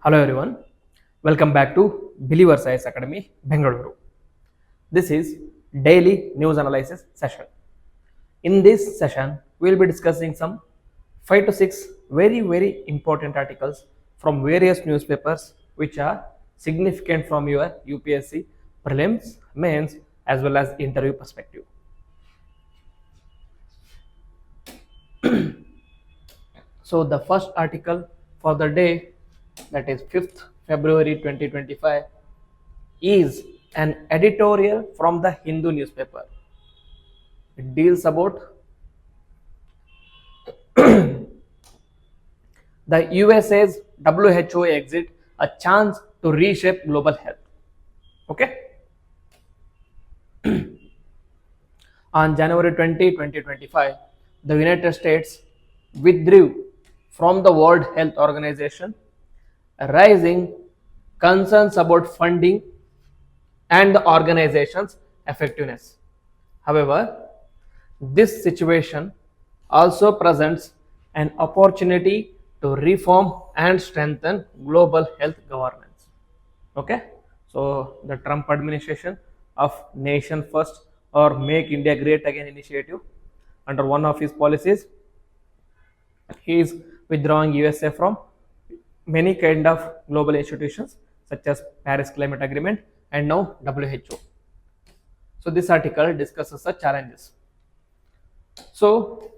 Hello everyone, welcome back to Believers IAS Academy, Bengaluru. This is daily news analysis session. In this session, we will be discussing some 5 to 6 very important articles from various newspapers which are significant from your UPSC prelims, mains as well as interview perspective. So the first article for the day, that is 5th February 2025, is an editorial from the Hindu newspaper. It deals about the USA's WHO exit, a chance to reshape global health. Okay. On January 20, 2025, the United States withdrew from the World Health Organization, raising concerns about funding and the organization's effectiveness. However, this situation also presents an opportunity to reform and strengthen global health governance. Okay, so the Trump administration of Nation First or Make India Great Again initiative, under one of his policies, he is withdrawing USA from many kind of global institutions such as Paris Climate Agreement and now WHO. So this article discusses the challenges. So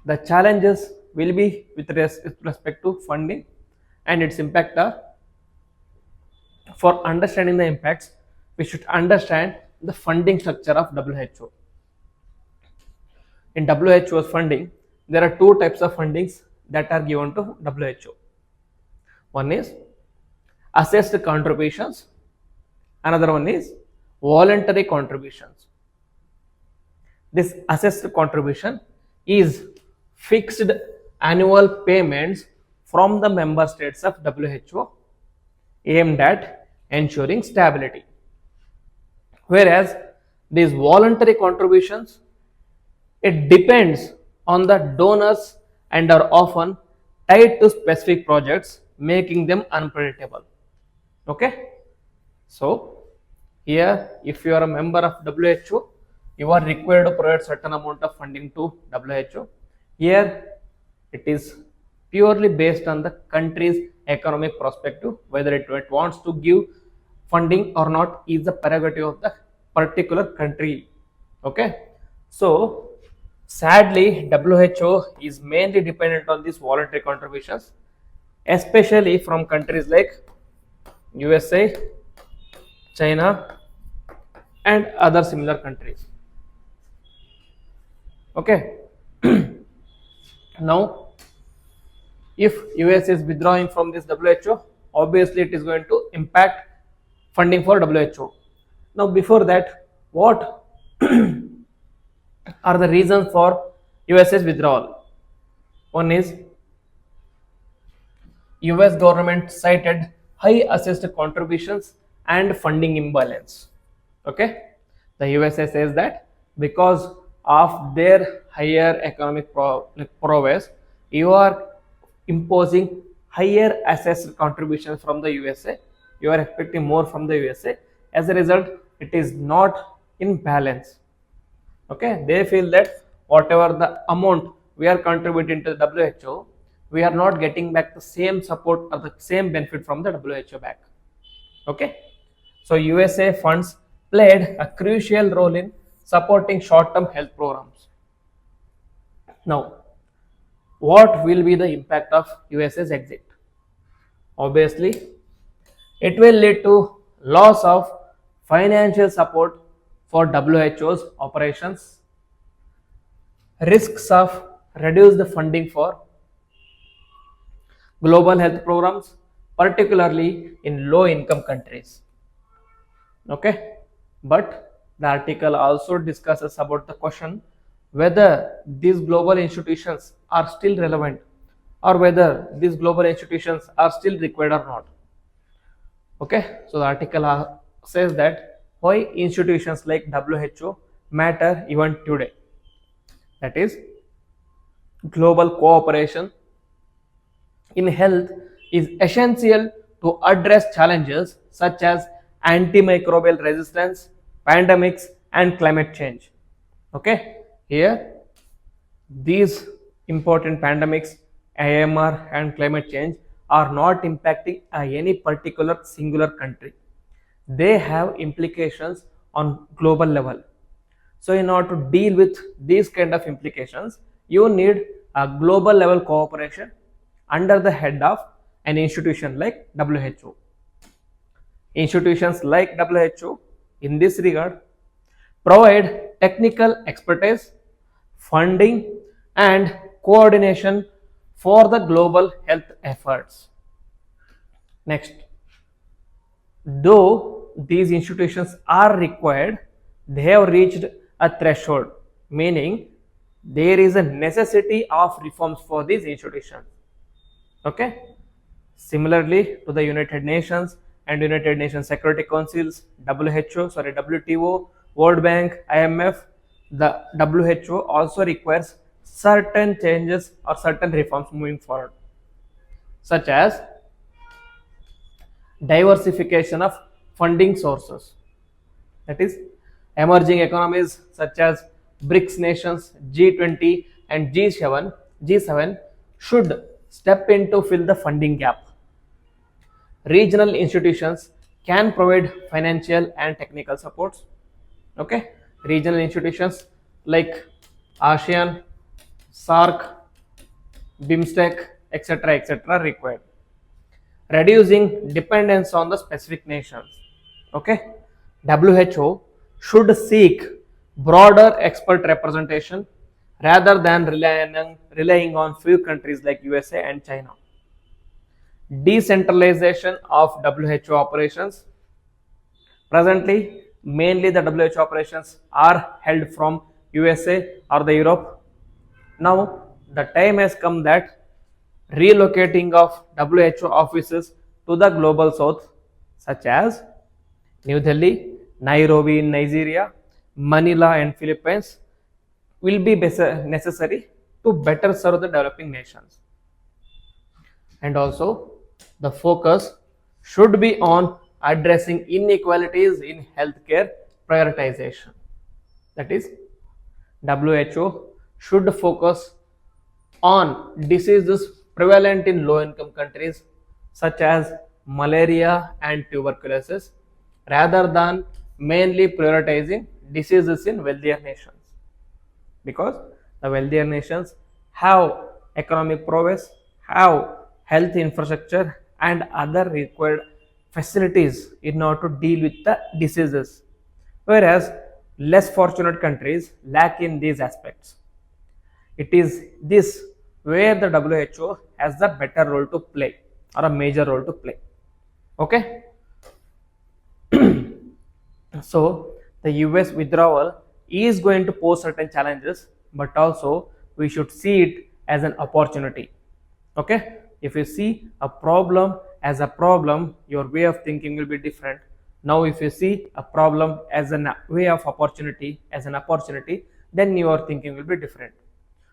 the challenges will be with respect to funding and its impact. For understanding the impacts, we should understand the funding structure of WHO. In WHO's funding, there are two types of fundings that are given to WHO. One is assessed contributions, another one is voluntary contributions. This assessed contribution is fixed annual payments from the member states of WHO aimed at ensuring stability. Whereas these voluntary contributions, it depends on the donors and are often tied to specific projects, making them unpredictable. Okay, so here if you are a member of WHO, you are required to provide certain amount of funding to WHO. Here it is purely based on the country's economic perspective, whether it wants to give funding or not is the prerogative of the particular country. Okay, so sadly WHO is mainly dependent on these voluntary contributions, especially from countries like USA, China and other similar countries. Okay. Now if US is withdrawing from this WHO, obviously it is going to impact funding for WHO. Now before that, what are the reasons for US's withdrawal? One is US government cited high assessed contributions and funding imbalance. Okay, the USA says that because of their higher economic prowess, you are imposing higher assessed contributions from the USA, you are expecting more from the USA. As a result, it is not in balance. Okay, they feel that whatever the amount we are contributing to the WHO, we are not getting back the same support or the same benefit from the WHO back. Okay, so USA funds played a crucial role in supporting short-term health programs. Now, what will be the impact of US's exit? Obviously, it will lead to loss of financial support for WHO's operations, risks of reduced funding for global health programs, particularly in low-income countries. Okay, but the article also discusses about the question whether these global institutions are still relevant or whether these global institutions are still required or not. Okay, so the article says that why institutions like WHO matter even today. That is, global cooperation in health is essential to address challenges such as antimicrobial resistance, pandemics, and climate change. Okay, here these important pandemics, AMR, and climate change are not impacting any particular singular country. They have implications on global level. So in order to deal with these kind of implications, you need a global level cooperation under the head of an institution like WHO. Institutions like WHO in this regard provide technical expertise, funding, and coordination for the global health efforts. Next, though these institutions are required, they have reached a threshold, meaning there is a necessity of reforms for these institutions. Okay. Similarly to the United Nations and United Nations Security Councils, WTO, World Bank, IMF, the WHO also requires certain changes or certain reforms moving forward, such as diversification of funding sources. That is, emerging economies such as BRICS nations, G20 and G7 should step in to fill the funding gap. Regional institutions can provide financial and technical supports. Okay, regional institutions like ASEAN, SARC, BIMSTEC, etc. required, reducing dependence on the specific nations. Okay, WHO should seek broader expert representation rather than relying on few countries like USA and China. Decentralization of WHO operations. Presently, mainly the WHO operations are held from USA or the Europe. Now, the time has come that relocating of WHO offices to the global south, such as New Delhi, Nairobi in Nigeria, Manila and Philippines, will be necessary to better serve the developing nations. And also, the focus should be on addressing inequalities in healthcare prioritization. That is, WHO should focus on diseases prevalent in low income countries such as malaria and tuberculosis rather than mainly prioritizing diseases in wealthier nations, because the wealthier nations have economic prowess, have health infrastructure and other required facilities in order to deal with the diseases, whereas less fortunate countries lack in these aspects. It is this where the WHO has the better role to play or a major role to play. Okay. So the US withdrawal is going to pose certain challenges, but also we should see it as an opportunity. Okay, if you see a problem as a problem, your way of thinking will be different. Now if you see a problem as a way of opportunity, as an opportunity, then your thinking will be different.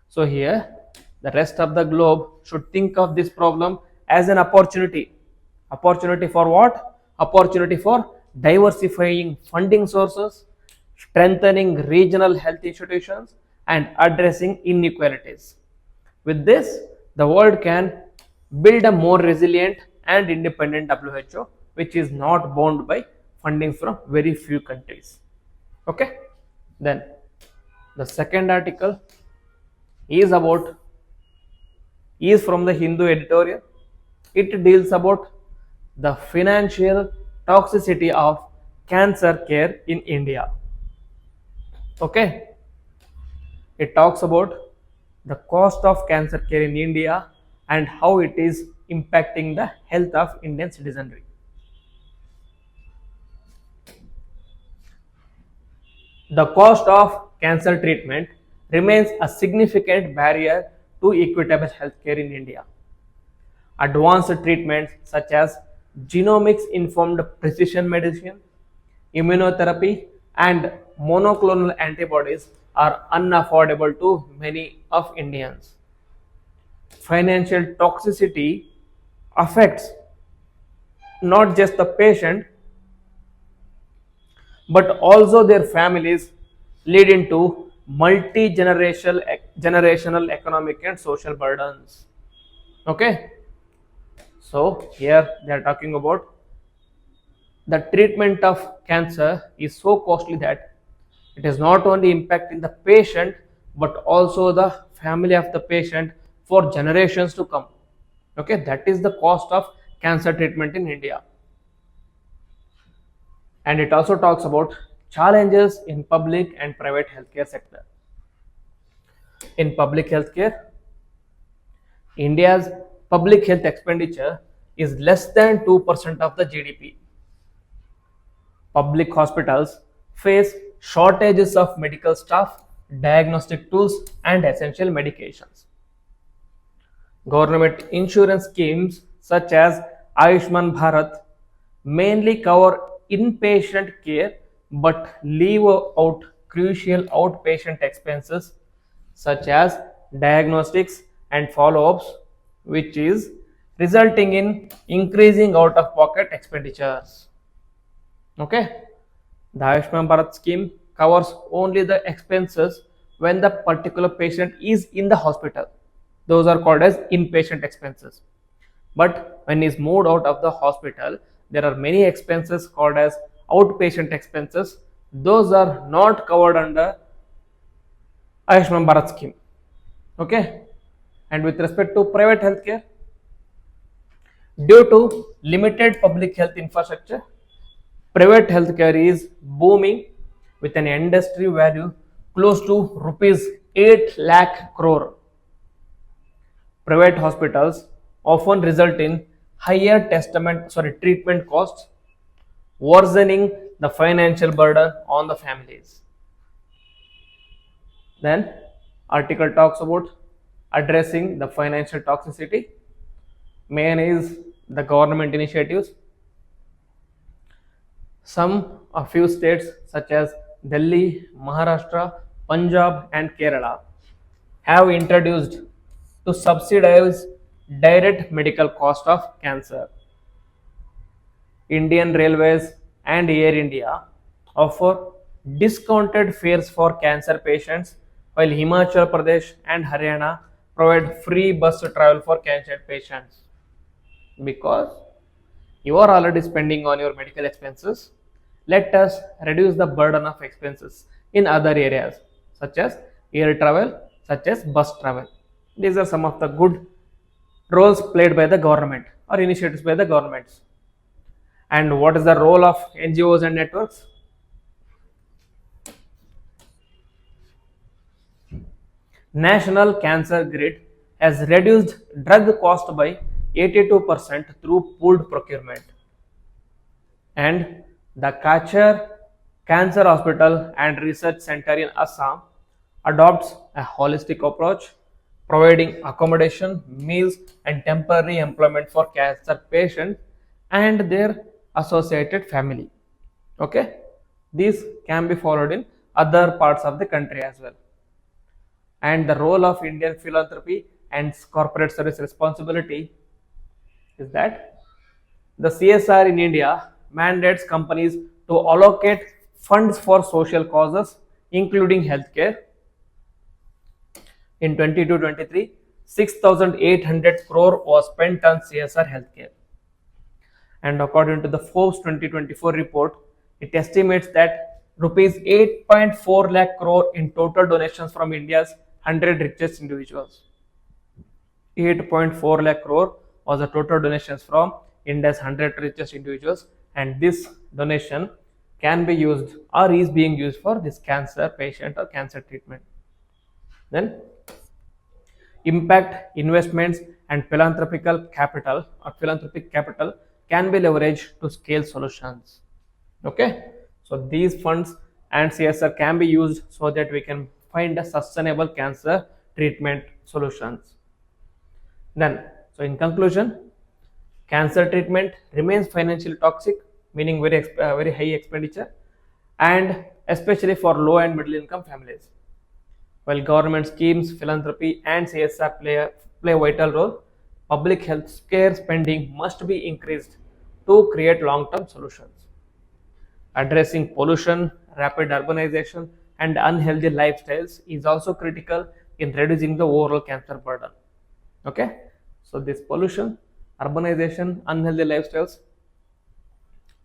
So here the rest of the globe should think of this problem as an opportunity. Opportunity for what? Opportunity for diversifying funding sources, strengthening regional health institutions, and addressing inequalities. With this, the world can build a more resilient and independent WHO, which is not bound by funding from very few countries. Okay, then the second article is from the Hindu editorial. It deals about the financial toxicity of cancer care in India. Okay, it talks about the cost of cancer care in India and how it is impacting the health of Indian citizenry. The cost of cancer treatment remains a significant barrier to equitable healthcare in India. Advanced treatments such as genomics informed precision medicine, immunotherapy, and monoclonal antibodies are unaffordable to many of Indians. Financial toxicity affects not just the patient but also their families, leading to multi generational economic and social burdens. Okay, so here they are talking about the treatment of cancer is so costly that it is not only impacting the patient but also the family of the patient for generations to come. Okay, that is the cost of cancer treatment in India. And it also talks about challenges in public and private healthcare sector. In public healthcare, India's public health expenditure is less than 2% of the GDP. Public hospitals face shortages of medical staff, diagnostic tools, and essential medications. Government insurance schemes such as Ayushman Bharat mainly cover inpatient care but leave out crucial outpatient expenses such as diagnostics and follow-ups, which is resulting in increasing out-of-pocket expenditures. Okay, the Ayushman Bharat scheme covers only the expenses when the particular patient is in the hospital. Those are called as inpatient expenses. But when he is moved out of the hospital, there are many expenses called as outpatient expenses. Those are not covered under Ayushman Bharat scheme. Okay, and with respect to private healthcare, due to limited public health infrastructure, private healthcare is booming with an industry value close to rupees 8 lakh crore. Private hospitals often result in higher treatment costs, worsening the financial burden on the families. Then article talks about addressing the financial toxicity. Main is the government initiatives. A few states such as Delhi, Maharashtra, Punjab, and Kerala have introduced to subsidize direct medical cost of cancer. Indian Railways and Air India offer discounted fares for cancer patients, while Himachal Pradesh and Haryana provide free bus travel for cancer patients. Because you are already spending on your medical expenses, let us reduce the burden of expenses in other areas such as air travel, such as bus travel. These are some of the good roles played by the government or initiatives by the governments. And what is the role of NGOs and networks? National Cancer Grid has reduced drug cost by 82% through pooled procurement. And the Kachar Cancer Hospital and Research Center in Assam adopts a holistic approach, providing accommodation, meals, and temporary employment for cancer patients and their associated family. Okay, these can be followed in other parts of the country as well. And the role of Indian philanthropy and corporate service responsibility is that the CSR in India mandates companies to allocate funds for social causes, including healthcare. In 22-23, 6,800 crore was spent on CSR healthcare. And according to the Forbes 2024 report, it estimates that rupees 8.4 lakh crore in total donations from India's 100 richest individuals. 8.4 lakh crore was the total donations from India's 100 richest individuals, and this donation can be used or is being used for this cancer patient or cancer treatment. Then impact investments and philanthropic capital can be leveraged to scale solutions. Okay, so these funds and CSR can be used so that we can find a sustainable cancer treatment solutions. Then, so in conclusion, cancer treatment remains financially toxic, meaning very high expenditure, and especially for low and middle income families. While government schemes, philanthropy, and CSR play a vital role, public health care spending must be increased to create long-term solutions. Addressing pollution, rapid urbanization, and unhealthy lifestyles is also critical in reducing the overall cancer burden. Okay, so this pollution, urbanization, unhealthy lifestyles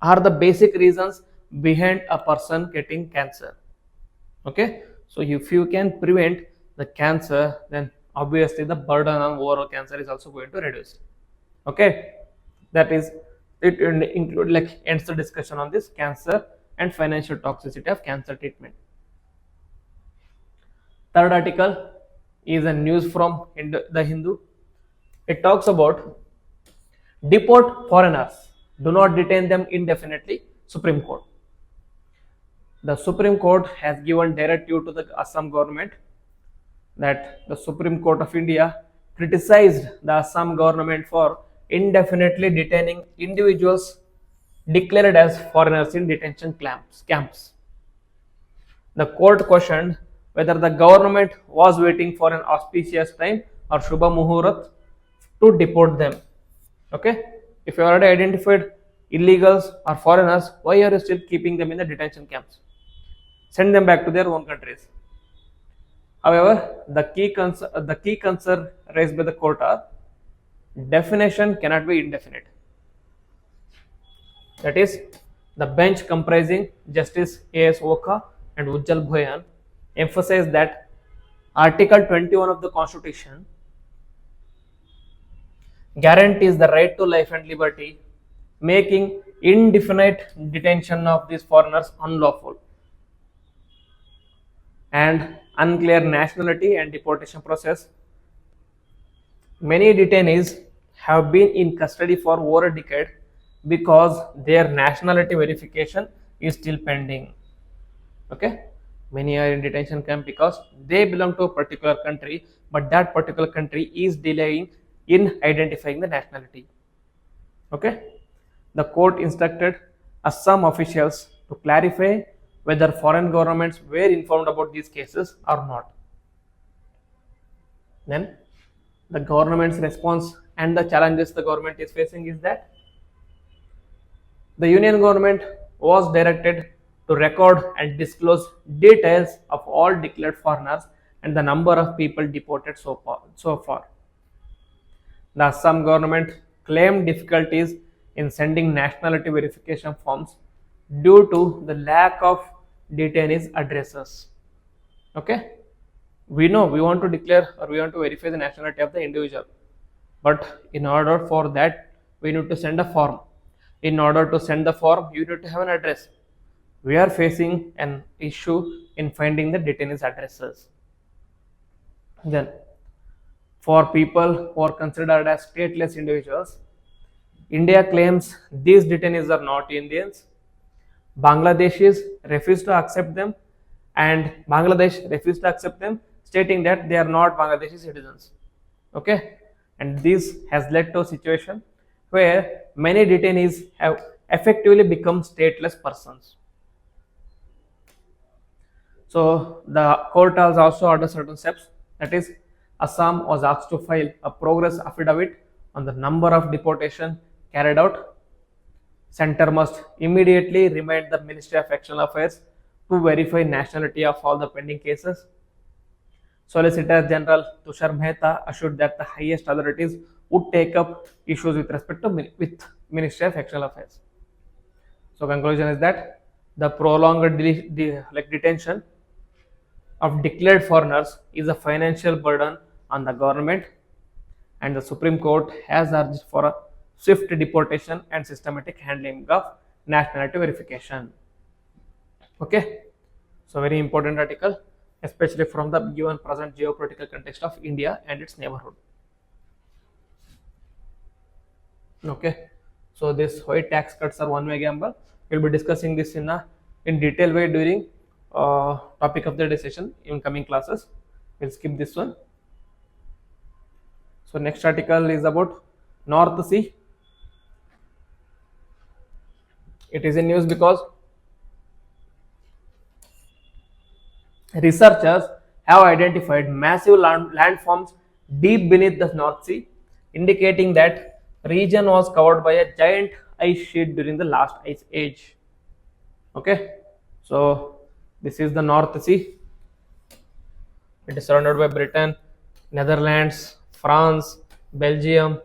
are the basic reasons behind a person getting cancer. Okay, so if you can prevent the cancer, then obviously the burden on overall cancer is also going to reduce. Okay, that is it. Include like ends the discussion on this cancer and financial toxicity of cancer treatment. Third article is a news from the Hindu. It talks about deport foreigners, do not detain them indefinitely. Supreme Court. The Supreme Court has given directive to the Assam government that the Supreme Court of India criticized the Assam government for indefinitely detaining individuals declared as foreigners in detention camps. The court questioned whether the government was waiting for an auspicious time or Shubha Muhurat to deport them. Okay, if you already identified illegals or foreigners, why are you still keeping them in the detention camps? Send them back to their own countries. However, the key concern raised by the court are definition cannot be indefinite. That is, the bench comprising Justice A.S. Oka and Ujjal Bhoyan emphasized that Article 21 of the Constitution guarantees the right to life and liberty, making indefinite detention of these foreigners unlawful. And unclear nationality and deportation process. Many detainees have been in custody for over a decade because their nationality verification is still pending. Okay, many are in detention camp because they belong to a particular country, but that particular country is delaying in identifying the nationality. Okay, the court instructed Assam officials to clarify whether foreign governments were informed about these cases or not. Then the government's response and the challenges the government is facing is that the union government was directed to record and disclose details of all declared foreigners and the number of people deported so far. The Assam government claimed difficulties in sending nationality verification forms due to the lack of detainees' addresses. Okay, we know we want to declare or we want to verify the nationality of the individual, but in order for that we need to send a form. In order to send the form, you need to have an address. We are facing an issue in finding the detainees' addresses. Then, for people who are considered as stateless individuals, India claims these detainees are not Indians. Bangladeshis refuse to accept them, and Bangladesh refused to accept them, stating that they are not Bangladeshi citizens. Okay, and this has led to a situation where many detainees have effectively become stateless persons. So the court has also ordered certain steps. That is, Assam was asked to file a progress affidavit on the number of deportation carried out. Center must immediately remind the Ministry of External Affairs to verify nationality of all the pending cases. Solicitor General Tushar Mehta assured that the highest authorities would take up issues with respect to with Ministry of External Affairs. So conclusion is that the prolonged detention of declared foreigners is a financial burden on the government, and the Supreme Court has urged for a swift deportation and systematic handling of nationality verification. Okay, so very important article, especially from the given present geopolitical context of India and its neighborhood. Okay, so this why tax cuts are one way gamble. We'll be discussing this in detail way during topic of the decision in coming classes. We'll skip this one. So next article is about North Sea. It is in news because researchers have identified massive landforms deep beneath the North Sea, indicating that region was covered by a giant ice sheet during the last ice age. Okay, so this is the North Sea. It is surrounded by Britain, Netherlands, France, Belgium,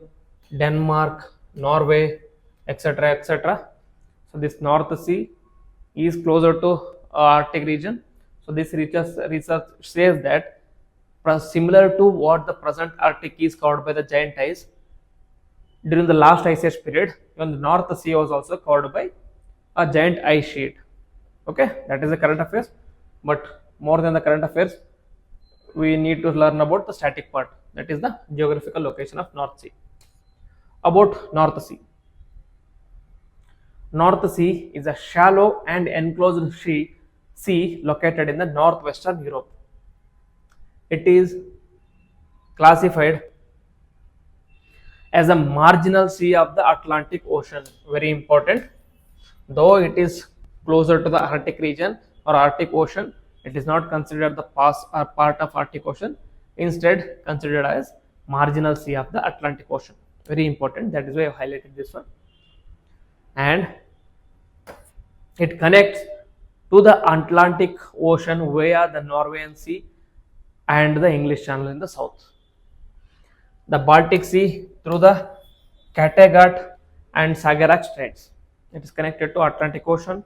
Denmark, Norway, etc. etc. So this North Sea is closer to Arctic region. So this research says that similar to what the present Arctic is covered by the giant ice, during the last ice age period, even the North Sea was also covered by a giant ice sheet. Okay, that is the current affairs. But more than the current affairs, we need to learn about the static part, that is the geographical location of North Sea. About North Sea. North Sea is a shallow and enclosed sea located in the northwestern Europe. It is classified as a marginal sea of the Atlantic Ocean. Very important. Though it is closer to the Arctic region or Arctic Ocean, it is not considered the part of Arctic Ocean. Instead, considered as marginal sea of the Atlantic Ocean. Very important. That is why I highlighted this one. And it connects to the Atlantic Ocean via the Norwegian Sea and the English Channel in the south. The Baltic Sea through the Kattegat and Skagerrak Straits. It is connected to Atlantic Ocean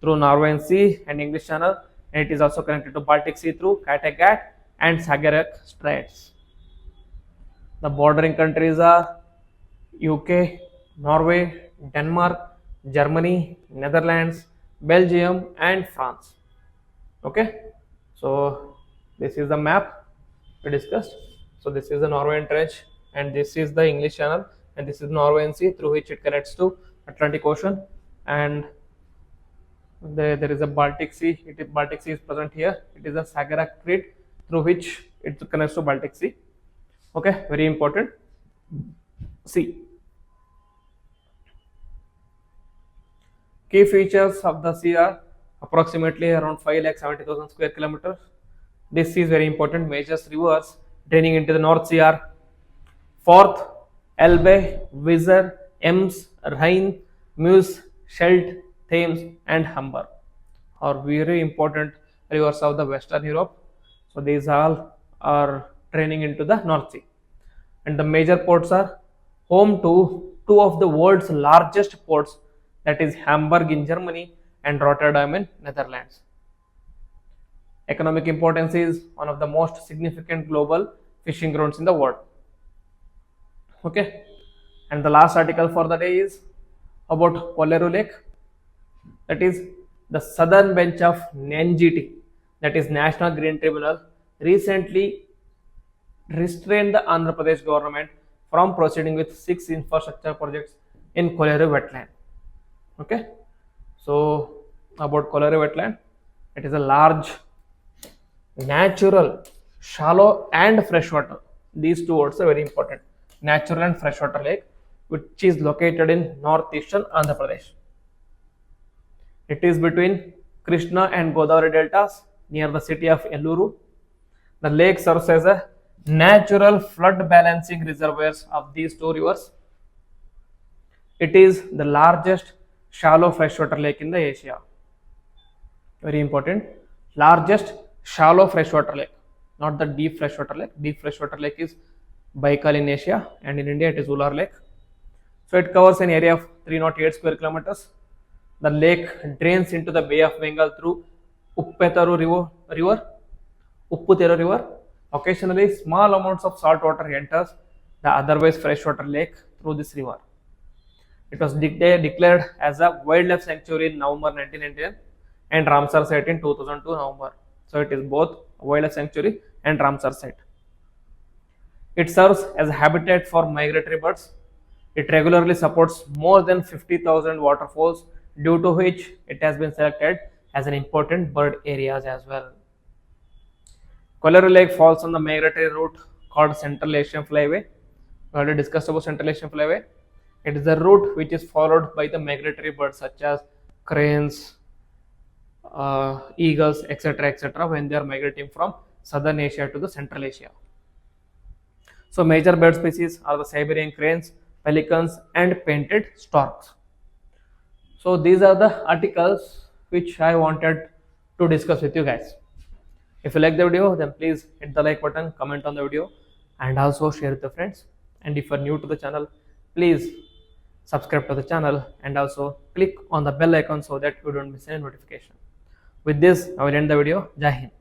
through Norwegian Sea and English Channel, and it is also connected to Baltic Sea through Kattegat and Skagerrak Straits. The bordering countries are UK, Norway, Denmark, Germany, Netherlands, Belgium, and France. Okay, so this is the map we discussed. So this is the Norwegian Trench, and this is the English Channel, and this is Norwegian Sea through which it connects to Atlantic Ocean, and there is a Baltic Sea. Baltic Sea is present here. It is a Skagerrak Strait through which it connects to Baltic Sea. Okay, very important. See, key features of the sea are approximately around 5,70,000 square kilometers. This is very important. Major rivers draining into the North Sea are Forth, Elbe, Weser, Ems, Rhine, Meuse, Scheldt, Thames, and Humber are very important rivers of the Western Europe. So these all are draining into the North Sea. And the major ports are home to two of the world's largest ports, that is Hamburg in Germany and Rotterdam in Netherlands. Economic importance is one of the most significant global fishing grounds in the world. Okay, and the last article for the day is about Kolleru Lake, that is the southern bench of NGT, that is National Green Tribunal, recently restrained the Andhra Pradesh government from proceeding with 6 infrastructure projects in Kolleru wetland. Okay, so about Kolleru wetland, it is a large natural shallow and freshwater, these two words are very important, natural and freshwater lake, which is located in northeastern Andhra Pradesh. It is between Krishna and Godavari deltas near the city of Elluru. The lake serves as a natural flood balancing reservoirs of these two rivers. It is the largest shallow freshwater lake in the Asia. Very important, largest shallow freshwater lake, not the deep freshwater lake. Deep freshwater lake is Baikal in Asia, and in India it is Ular Lake. So it covers an area of 308 square kilometers. The lake drains into the Bay of Bengal through Upputeru River. Occasionally, small amounts of salt water enters the otherwise freshwater lake through this river. It was declared as a wildlife sanctuary in November 1999 and Ramsar site in 2002 November. So it is both a wildlife sanctuary and Ramsar site. It serves as a habitat for migratory birds. It regularly supports more than 50,000 waterfalls, due to which it has been selected as an important bird areas as well. Kolleru Lake falls on the migratory route called Central Asian Flyway. We already discussed about Central Asian Flyway. It is the route which is followed by the migratory birds such as cranes, eagles, etc., when they are migrating from Southern Asia to the Central Asia. So major bird species are the Siberian cranes, pelicans, and painted storks. So these are the articles which I wanted to discuss with you guys. If you like the video, then please hit the like button, comment on the video, and also share with your friends. And if you are new to the channel, please subscribe to the channel and also click on the bell icon so that you don't miss any notification. With this, I will end the video. Jai Hind.